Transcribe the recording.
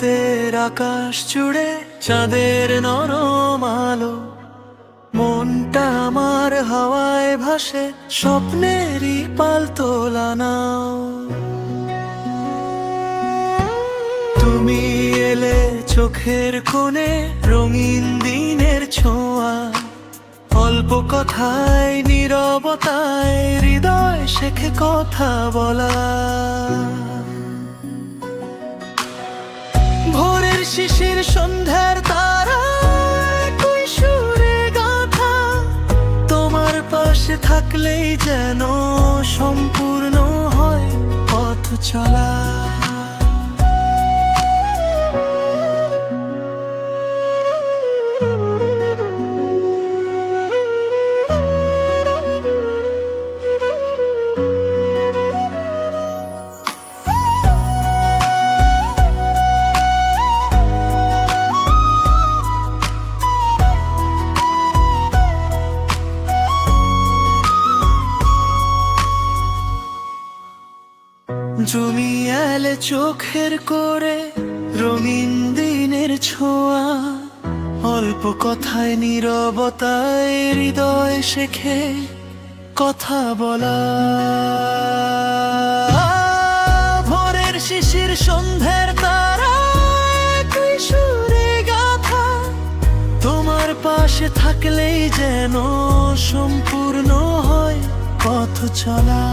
রাতের আকাশ জুড়ে চাঁদের নরম আলো, মনটা আমার হাওয়ায় ভাসে স্বপ্নেরই পাল তোলা নাও। তুমি এলে চোখের কোণে রঙিন দিনের ছোঁয়া, অল্প কথায় নীরবতায় হৃদয় শেখে কথা বলা। ভোরের শিশির সন্ধ্যার তারা একই সুরে গাথা, তোমার পাশে থাকলেই যেন সম্পূর্ণ হয় পথ চলা। তুমি এলে চোখের করে রঙিন দিনের ছোঁয়া, অল্প কথায় নীরবতায় হৃদয় শেখে কথা বলা। ভোরের শিশির সন্ধ্যার তারা একই সুরে গাথা, তোমার পাশে থাকলেই যেন সম্পূর্ণ হয় পথ চলা।